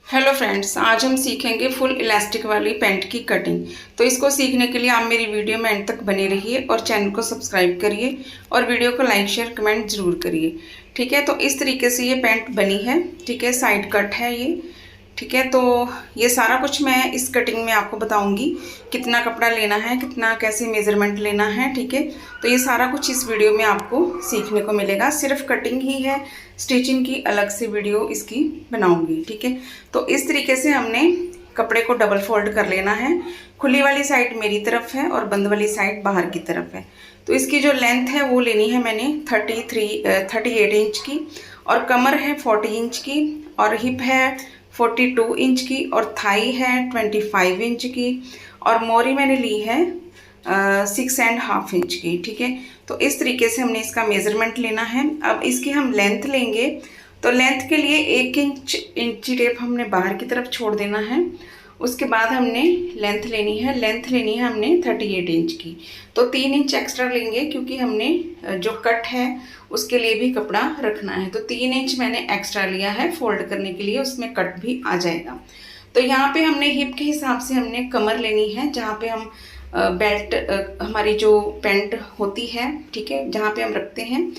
Hello friends, आज हम सीखेंगे फुल इलास्टिक वाली पैंट की कटिंग। तो इसको सीखने के लिए आप मेरी वीडियो में एंड तक बने रहिए और चैनल को सब्सक्राइब करिए और वीडियो को लाइक शेयर कमेंट ज़रूर करिए। ठीक है, तो इस तरीके से ये पैंट बनी है। ठीक है, साइड कट है ये। ठीक है, तो ये सारा कुछ मैं इस कटिंग में आपको बताऊंगी, कितना कपड़ा लेना है, कितना कैसे मेज़रमेंट लेना है। ठीक है, तो ये सारा कुछ इस वीडियो में आपको सीखने को मिलेगा। सिर्फ कटिंग ही है, स्टिचिंग की अलग से वीडियो इसकी बनाऊंगी। ठीक है, तो इस तरीके से हमने कपड़े को डबल फोल्ड कर लेना है। खुली वाली साइड मेरी तरफ है और बंद वाली साइड बाहर की तरफ है। तो इसकी जो लेंथ है वो लेनी है मैंने 38 इंच की, और कमर है 40 इंच की, और हिप है 42 इंच की, और थाई है 25 इंच की, और मोरी मैंने ली है 6.5 इंच की। ठीक है, तो इस तरीके से हमने इसका मेज़रमेंट लेना है। अब इसकी हम लेंथ लेंगे, तो लेंथ के लिए 1 इंची टेप हमने बाहर की तरफ छोड़ देना है। उसके बाद हमने लेंथ लेनी है हमने 38 इंच की। तो 3 इंच एक्स्ट्रा लेंगे क्योंकि हमने जो कट है उसके लिए भी कपड़ा रखना है। तो 3 इंच मैंने एक्स्ट्रा लिया है फोल्ड करने के लिए, उसमें कट भी आ जाएगा। तो यहाँ पे हमने हिप के हिसाब से हमने कमर लेनी है, जहाँ पे हम बेल्ट हमारी जो पैंट होती है, ठीक है, जहाँ पे हम रखते हैं।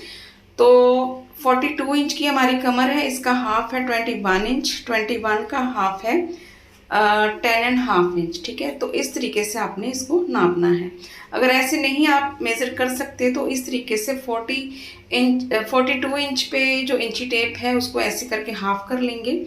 तो 42 इंच की हमारी कमर है, इसका हाफ है 21 इंच, 21 का हाफ है 10.5 इंच। ठीक है, तो इस तरीके से आपने इसको नापना है। अगर ऐसे नहीं आप मेज़र कर सकते तो इस तरीके से 42 इंच पे जो इंची टेप है उसको ऐसे करके हाफ कर लेंगे,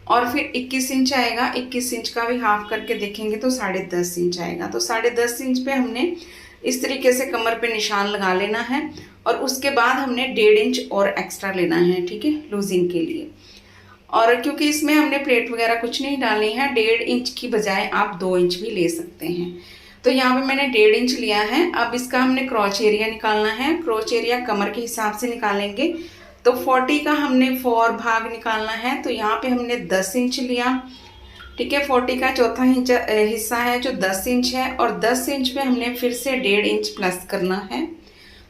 और फिर 21 इंच आएगा, 21 इंच का भी हाफ करके देखेंगे तो 10.5 इंच आएगा। तो 10.5 इंच पे हमने इस तरीके से कमर पे निशान लगा लेना है, और उसके बाद हमने 1.5 इंच और एक्स्ट्रा लेना है। ठीक है, लूजिंग के लिए। और क्योंकि इसमें हमने प्लेट वगैरह कुछ नहीं डालनी है, 1.5 इंच की बजाय आप 2 इंच भी ले सकते हैं। तो यहाँ पे मैंने 1.5 इंच लिया है। अब इसका हमने क्रॉच एरिया निकालना है। क्रॉच एरिया कमर के हिसाब से निकालेंगे। तो 40 का हमने 4 भाग निकालना है, तो यहाँ पे हमने 10 इंच लिया। ठीक है, 40 का चौथा हिस्सा है जो 10 इंच है, और 10 इंच पे हमने फिर से 1.5 इंच प्लस करना है।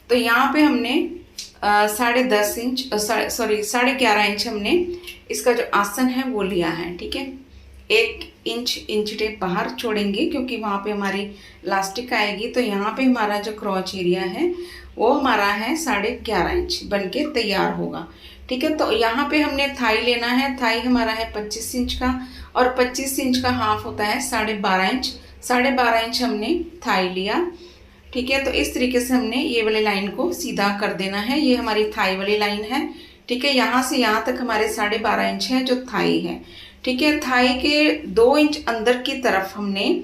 तो यहाँ पे हमने 10.5 इंच, सॉरी 11.5 इंच हमने इसका जो आसन है वो लिया है। ठीक है, 1 इंच टेप बाहर छोड़ेंगे क्योंकि वहाँ पे हमारी इलास्टिक आएगी। तो यहाँ पे हमारा जो क्रॉच एरिया है वो हमारा है 11.5 इंच बन के तैयार होगा। ठीक है, तो यहाँ पे हमने थाई लेना है। थाई हमारा है 25 इंच का, और 25 इंच का हाफ होता है 12.5 इंच। 12.5 इंच हमने थाई लिया। ठीक है, तो इस तरीके से हमने ये वाली लाइन को सीधा कर देना है। ये हमारी थाई वाली लाइन है। ठीक है, यहाँ से यहाँ तक हमारे 12.5 इंच है जो थाई है। ठीक है, थाई के 2 इंच अंदर की तरफ हमने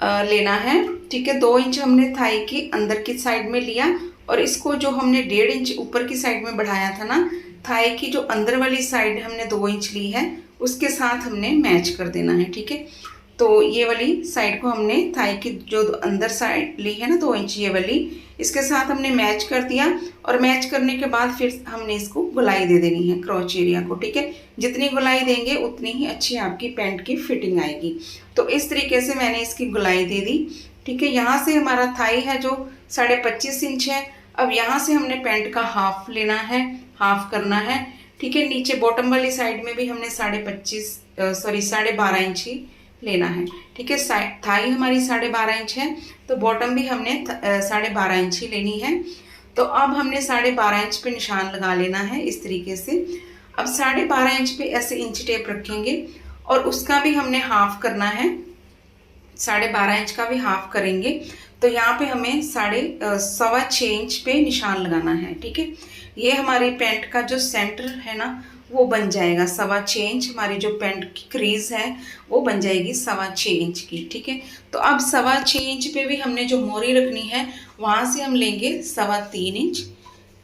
लेना है। ठीक है, 2 इंच हमने थाई की अंदर की साइड में लिया, और इसको जो हमने 1.5 इंच ऊपर की साइड में बढ़ाया था ना, थाई की जो अंदर वाली साइड हमने 2 इंच ली है उसके साथ हमने मैच कर देना है। ठीक है, तो ये वाली साइड को हमने थाई की जो अंदर साइड ली है ना 2 इंच, ये वाली इसके साथ हमने मैच कर दिया। और मैच करने के बाद फिर हमने इसको गोलाई दे देनी है क्रॉच एरिया को। ठीक है, जितनी गोलाई देंगे उतनी ही अच्छी आपकी पैंट की फिटिंग आएगी। तो इस तरीके से मैंने इसकी गोलाई दे दी। ठीक है, यहाँ से हमारा थाई है जो 25.5 इंच है। अब यहाँ से हमने पैंट का हाफ लेना है, हाफ करना है। ठीक है, नीचे बॉटम वाली साइड में भी हमने 12.5 इंच ही लेना है। ठीक है, थाई हमारी 12.5 इंच है, तो बॉटम भी हमने 12.5 इंच ही लेनी है। तो अब हमने 12.5 इंच पे निशान लगा लेना है इस तरीके से। अब 12.5 इंच पे ऐसे इंच टेप रखेंगे, और उसका भी हमने हाफ करना है, 12.5 इंच का भी हाफ करेंगे। तो यहाँ पे हमें 6.25 इंच पे निशान लगाना है। ठीक है, ये हमारी पैंट का जो सेंटर है ना वो बन जाएगा 6.25 इंच। हमारी जो पैंट की क्रीज है वो बन जाएगी 6.25 इंच की। ठीक है, तो अब 6.25 इंच पे भी हमने जो मोरी रखनी है वहाँ से हम लेंगे 3.25 इंच,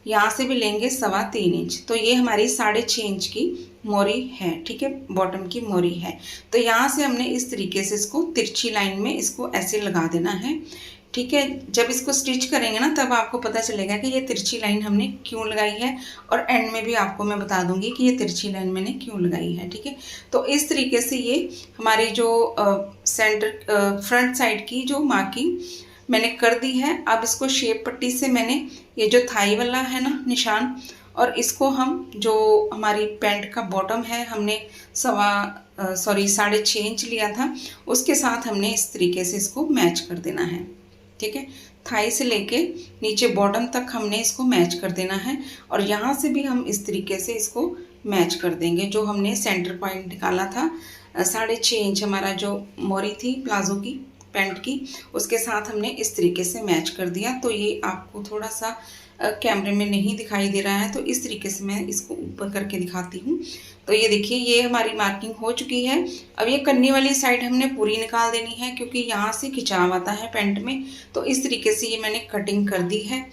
यहाँ से भी लेंगे 3.25 इंच। तो ये हमारी 6.5 इंच की मोरी है। ठीक है, बॉटम की मोरी है। तो यहाँ से हमने इस तरीके से इसको तिरछी लाइन में इसको ऐसे लगा देना है। ठीक है, जब इसको स्टिच करेंगे ना तब आपको पता चलेगा कि ये तिरछी लाइन हमने क्यों लगाई है, और एंड में भी आपको मैं बता दूंगी कि ये तिरछी लाइन मैंने क्यों लगाई है। ठीक है, तो इस तरीके से ये हमारी जो सेंटर फ्रंट साइड की जो मार्किंग मैंने कर दी है। अब इसको शेप पट्टी से मैंने ये जो थाई वाला है ना निशान और इसको हम जो हमारी पैंट का बॉटम है हमने 6.5 इंच लिया था, उसके साथ हमने इस तरीके से इसको मैच कर देना है। ठीक है, थाई से लेके नीचे बॉटम तक हमने इसको मैच कर देना है और यहाँ से भी हम इस तरीके से इसको मैच कर देंगे। जो हमने सेंटर पॉइंट निकाला था 6.5 इंच हमारा जो मोरी थी प्लाजो की पैंट की, उसके साथ हमने इस तरीके से मैच कर दिया। तो ये आपको थोड़ा सा कैमरे में नहीं दिखाई दे रहा है, तो इस तरीके से मैं इसको ऊपर करके दिखाती हूँ। तो ये देखिए, ये हमारी मार्किंग हो चुकी है। अब ये कन्नी वाली साइड हमने पूरी निकाल देनी है क्योंकि यहाँ से खिंचाव आता है पैंट में। तो इस तरीके से ये मैंने कटिंग कर दी है।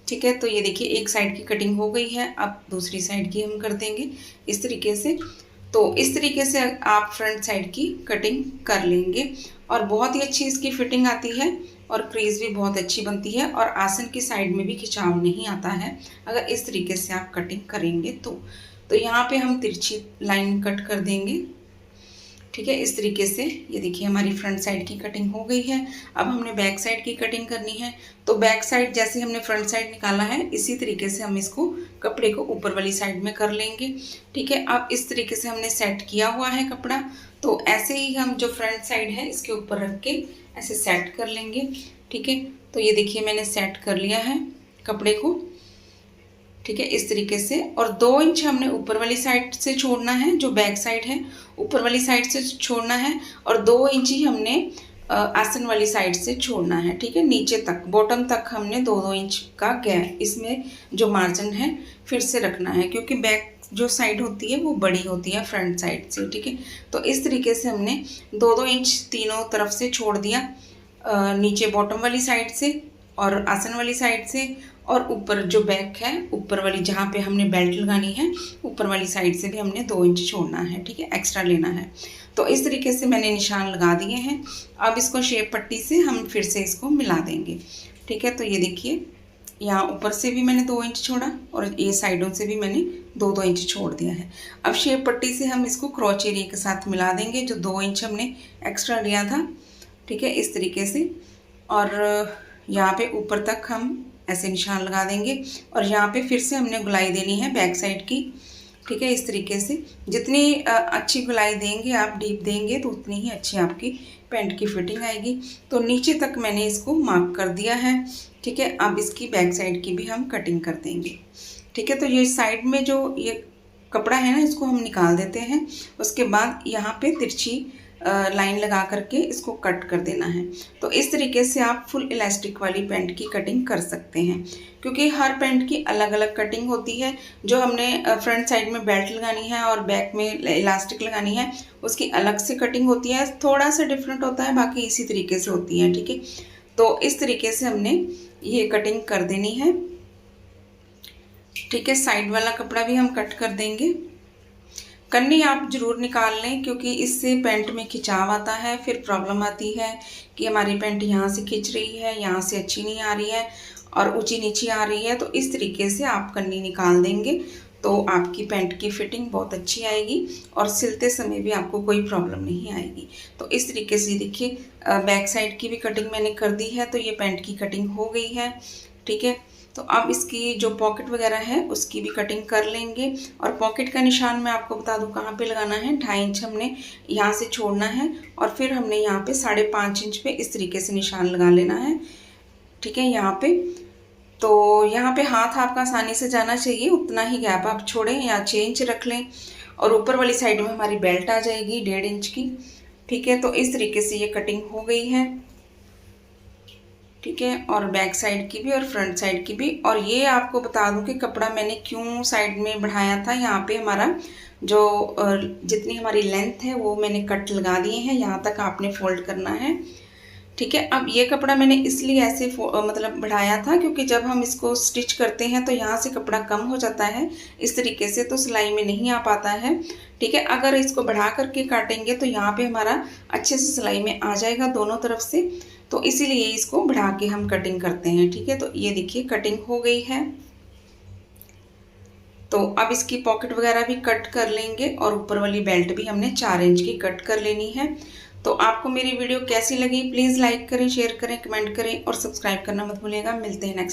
ठीक है, तो ये देखिए एक साइड की कटिंग हो गई है। अब दूसरी साइड की हम कर देंगे इस तरीके से। तो इस तरीके से आप फ्रंट साइड की कटिंग कर लेंगे और बहुत ही अच्छी इसकी फिटिंग आती है और क्रीज भी बहुत अच्छी बनती है और आसन की साइड में भी खिंचाव नहीं आता है अगर इस तरीके से आप कटिंग करेंगे तो यहाँ पे हम तिरछी लाइन कट कर देंगे। ठीक है, इस तरीके से ये देखिए हमारी फ्रंट साइड की कटिंग हो गई है। अब हमने बैक साइड की कटिंग करनी है। तो बैक साइड जैसे हमने फ्रंट साइड निकाला है इसी तरीके से हम इसको कपड़े को ऊपर वाली साइड में कर लेंगे। ठीक है, अब इस तरीके से हमने सेट किया हुआ है कपड़ा, तो ऐसे ही हम जो फ्रंट साइड है इसके ऊपर रख के ऐसे सेट कर लेंगे। ठीक है, तो ये देखिए मैंने सेट कर लिया है कपड़े को। ठीक है, इस तरीके से। और 2 इंच हमने ऊपर वाली साइड से छोड़ना है, जो बैक साइड है ऊपर वाली साइड से छोड़ना है और 2 इंच ही हमने आसन वाली साइड से छोड़ना है। ठीक है, नीचे तक बॉटम तक हमने 2-2 इंच का गैप इसमें जो मार्जिन है फिर से रखना है क्योंकि बैक जो साइड होती है वो बड़ी होती है फ्रंट साइड से। ठीक है, तो इस तरीके से हमने 2-2 इंच तीनों तरफ से छोड़ दिया, नीचे बॉटम वाली साइड से और आसन वाली साइड से, और ऊपर जो बैक है ऊपर वाली जहाँ पे हमने बेल्ट लगानी है ऊपर वाली साइड से भी हमने 2 इंच छोड़ना है। ठीक है, एक्स्ट्रा लेना है। तो इस तरीके से मैंने निशान लगा दिए हैं। अब इसको शेप पट्टी से हम फिर से इसको मिला देंगे। ठीक है, तो ये देखिए यहाँ ऊपर से भी मैंने 2 इंच छोड़ा और ये साइडों से भी मैंने 2-2 इंच छोड़ दिया है। अब शेप पट्टी से हम इसको क्रॉच एरिया के साथ मिला देंगे जो 2 इंच हमने एक्स्ट्रा लिया था। ठीक है, इस तरीके से। और यहाँ पे ऊपर तक हम ऐसे निशान लगा देंगे और यहाँ पे फिर से हमने गुलाई देनी है बैक साइड की। ठीक है, इस तरीके से जितनी अच्छी गुलाई देंगे आप, डीप देंगे तो उतनी ही अच्छी आपकी पैंट की फिटिंग आएगी। तो नीचे तक मैंने इसको मार्क कर दिया है। ठीक है, अब इसकी बैक साइड की भी हम कटिंग कर देंगे। ठीक है, तो ये साइड में जो ये कपड़ा है ना इसको हम निकाल देते हैं। उसके बाद यहाँ पे तिरछी लाइन लगा करके इसको कट कर देना है। तो इस तरीके से आप फुल इलास्टिक वाली पैंट की कटिंग कर सकते हैं क्योंकि हर पैंट की अलग अलग कटिंग होती है। जो हमने फ्रंट साइड में बेल्ट लगानी है और बैक में इलास्टिक लगानी है उसकी अलग से कटिंग होती है, थोड़ा सा डिफरेंट होता है, बाकी इसी तरीके से होती है। ठीक है, तो इस तरीके से हमने ये कटिंग कर देनी है। ठीक है, साइड वाला कपड़ा भी हम कट कर देंगे। कन्नी आप ज़रूर निकाल लें क्योंकि इससे पैंट में खिंचाव आता है, फिर प्रॉब्लम आती है कि हमारी पैंट यहाँ से खिंच रही है, यहाँ से अच्छी नहीं आ रही है और ऊंची नीची आ रही है। तो इस तरीके से आप कन्नी निकाल देंगे तो आपकी पैंट की फिटिंग बहुत अच्छी आएगी और सिलते समय भी आपको कोई प्रॉब्लम नहीं आएगी। तो इस तरीके से देखिए बैक साइड की भी कटिंग मैंने कर दी है, तो ये पैंट की कटिंग हो गई है। ठीक है, तो अब इसकी जो पॉकेट वगैरह है उसकी भी कटिंग कर लेंगे। और पॉकेट का निशान मैं आपको बता दूं कहाँ पे लगाना है। 2.5 इंच हमने यहाँ से छोड़ना है और फिर हमने यहाँ पे 5.5 इंच पे इस तरीके से निशान लगा लेना है। ठीक है, यहाँ पे तो यहाँ पे हाथ आपका आसानी से जाना चाहिए, उतना ही गैप आप छोड़ें या 6 इंच रख लें। और ऊपर वाली साइड में हमारी बेल्ट आ जाएगी 1.5 इंच की। ठीक है, तो इस तरीके से ये कटिंग हो गई है। ठीक है, और बैक साइड की भी और फ्रंट साइड की भी। और ये आपको बता दूं कि कपड़ा मैंने क्यों साइड में बढ़ाया था। यहाँ पे हमारा जो जितनी हमारी लेंथ है वो मैंने कट लगा दिए हैं, यहाँ तक आपने फोल्ड करना है। ठीक है, अब ये कपड़ा मैंने इसलिए ऐसे मतलब बढ़ाया था क्योंकि जब हम इसको स्टिच करते हैं तो यहाँ से कपड़ा कम हो जाता है इस तरीके से, तो सिलाई में नहीं आ पाता है। ठीक है, अगर इसको बढ़ा करके काटेंगे तो यहाँ पे हमारा अच्छे से सिलाई में आ जाएगा दोनों तरफ से, तो इसीलिए इसको बढ़ा के हम कटिंग करते हैं। ठीक है, तो ये देखिए कटिंग हो गई है। तो अब इसकी पॉकेट वगैरह भी कट कर लेंगे और ऊपर वाली बेल्ट भी हमने 4 इंच की कट कर लेनी है। तो आपको मेरी वीडियो कैसी लगी प्लीज़ लाइक करें, शेयर करें, कमेंट करें और सब्सक्राइब करना मत भूलिएगा। मिलते हैं नेक्स्ट